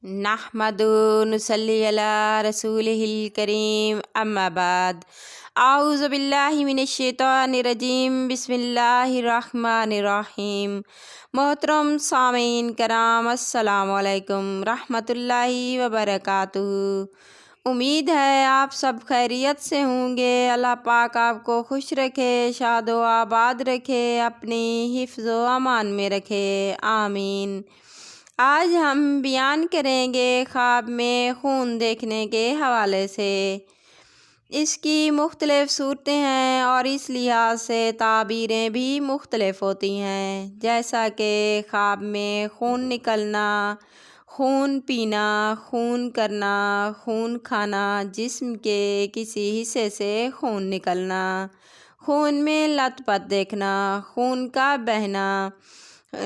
نحمدو نصلی علی رسولہ الکریم اما بعد اعوذ باللہ من الشیطان الرجیم بسم اللہ الرحمن الرحیم۔ محترم سامعین کرام السلام علیکم رحمۃ اللہ وبرکاتہ۔ امید ہے آپ سب خیریت سے ہوں گے۔ اللہ پاک آپ کو خوش رکھے، شاد و آباد رکھے، اپنی حفظ و امان میں رکھے، آمین۔ آج ہم بیان کریں گے خواب میں خون دیکھنے کے حوالے سے۔ اس کی مختلف صورتیں ہیں اور اس لحاظ سے تعبیریں بھی مختلف ہوتی ہیں، جیسا کہ خواب میں خون نکلنا، خون پینا، خون کرنا، خون کھانا، جسم کے کسی حصے سے خون نکلنا، خون میں لت پت دیکھنا، خون کا بہنا،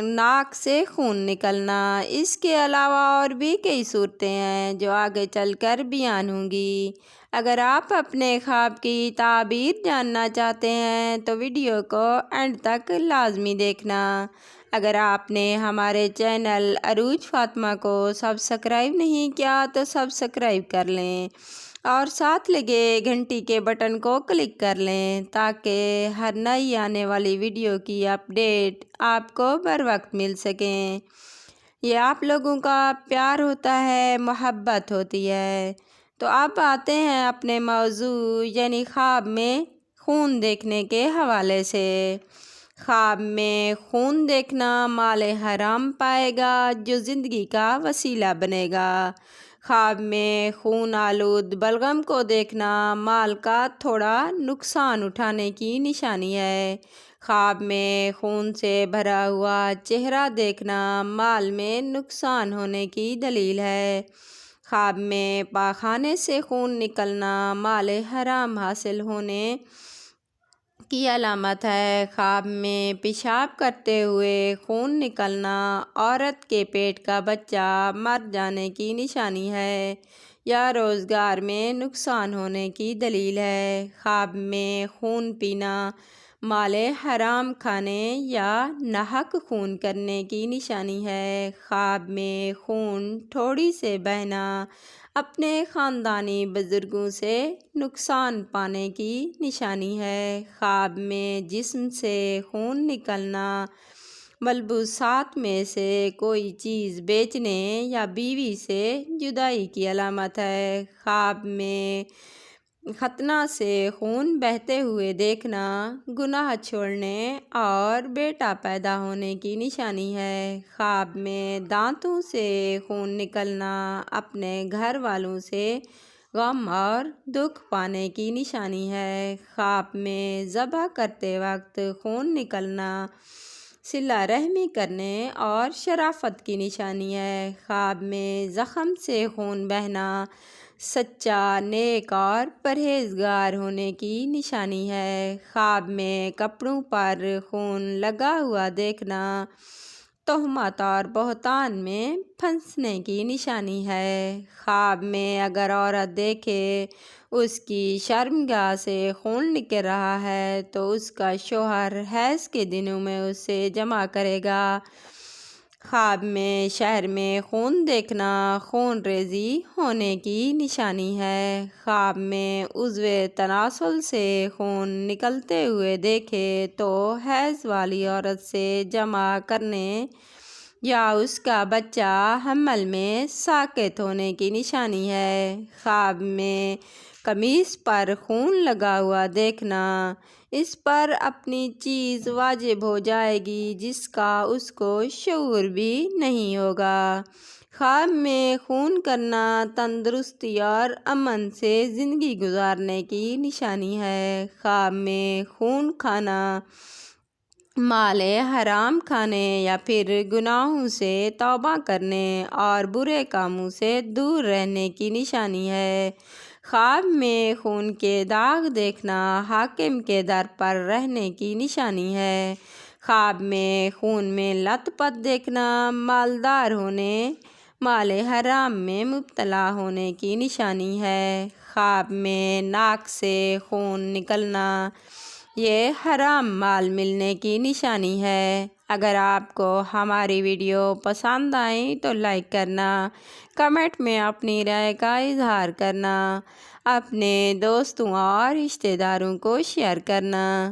ناک سے خون نکلنا۔ اس کے علاوہ اور بھی کئی صورتیں ہیں جو آگے چل کر بیان ہوں گی۔ اگر آپ اپنے خواب کی تعبیر جاننا چاہتے ہیں تو ویڈیو کو اینڈ تک لازمی دیکھنا۔ اگر آپ نے ہمارے چینل عروج فاطمہ کو سبسکرائب نہیں کیا تو سبسکرائب کر لیں اور ساتھ لگے گھنٹی کے بٹن کو کلک کر لیں تاکہ ہر نئی آنے والی ویڈیو کی اپڈیٹ آپ کو بر وقت مل سکیں۔ یہ آپ لوگوں کا پیار ہوتا ہے، محبت ہوتی ہے۔ تو اب آتے ہیں اپنے موضوع یعنی خواب میں خون دیکھنے کے حوالے سے۔ خواب میں خون دیکھنا مال حرام پائے گا جو زندگی کا وسیلہ بنے گا۔ خواب میں خون آلود بلغم کو دیکھنا مال کا تھوڑا نقصان اٹھانے کی نشانی ہے۔ خواب میں خون سے بھرا ہوا چہرہ دیکھنا مال میں نقصان ہونے کی دلیل ہے۔ خواب میں پاخانے سے خون نکلنا مال حرام حاصل ہونے کی علامت ہے۔ خواب میں پیشاب کرتے ہوئے خون نکلنا عورت کے پیٹ کا بچہ مر جانے کی نشانی ہے یا روزگار میں نقصان ہونے کی دلیل ہے۔ خواب میں خون پینا مال حرام کھانے یا ناحق خون کرنے کی نشانی ہے۔ خواب میں خون ٹھوڑی سے بہنا اپنے خاندانی بزرگوں سے نقصان پانے کی نشانی ہے۔ خواب میں جسم سے خون نکلنا ملبوسات میں سے کوئی چیز بیچنے یا بیوی سے جدائی کی علامت ہے۔ خواب میں ختنہ سے خون بہتے ہوئے دیکھنا گناہ چھوڑنے اور بیٹا پیدا ہونے کی نشانی ہے۔ خواب میں دانتوں سے خون نکلنا اپنے گھر والوں سے غم اور دکھ پانے کی نشانی ہے۔ خواب میں ذبح کرتے وقت خون نکلنا صلہ رحمی کرنے اور شرافت کی نشانی ہے۔ خواب میں زخم سے خون بہنا سچا، نیک اور پرہیزگار ہونے کی نشانی ہے۔ خواب میں کپڑوں پر خون لگا ہوا دیکھنا تہمت اور بہتان میں پھنسنے کی نشانی ہے۔ خواب میں اگر عورت دیکھے اس کی شرمگاہ سے خون نکل رہا ہے تو اس کا شوہر حیض کے دنوں میں اسے جمع کرے گا۔ خواب میں شہر میں خون دیکھنا خون ریزی ہونے کی نشانی ہے۔ خواب میں عضو تناسل سے خون نکلتے ہوئے دیکھے تو حیض والی عورت سے جمع کرنے یا اس کا بچہ حمل میں ساقط ہونے کی نشانی ہے۔ خواب میں قمیص پر خون لگا ہوا دیکھنا اس پر اپنی چیز واجب ہو جائے گی جس کا اس کو شعور بھی نہیں ہوگا۔ خواب میں خون کرنا تندرستی اور امن سے زندگی گزارنے کی نشانی ہے۔ خواب میں خون کھانا مال حرام کھانے یا پھر گناہوں سے توبہ کرنے اور برے کاموں سے دور رہنے کی نشانی ہے۔ خواب میں خون کے داغ دیکھنا حاکم کے در پر رہنے کی نشانی ہے۔ خواب میں خون میں لت پت دیکھنا مالدار ہونے، مال حرام میں مبتلا ہونے کی نشانی ہے۔ خواب میں ناک سے خون نکلنا یہ حرام مال ملنے کی نشانی ہے۔ اگر آپ کو ہماری ویڈیو پسند آئیں تو لائک کرنا، کمنٹ میں اپنی رائے کا اظہار کرنا، اپنے دوستوں اور رشتہ داروں کو شیئر کرنا۔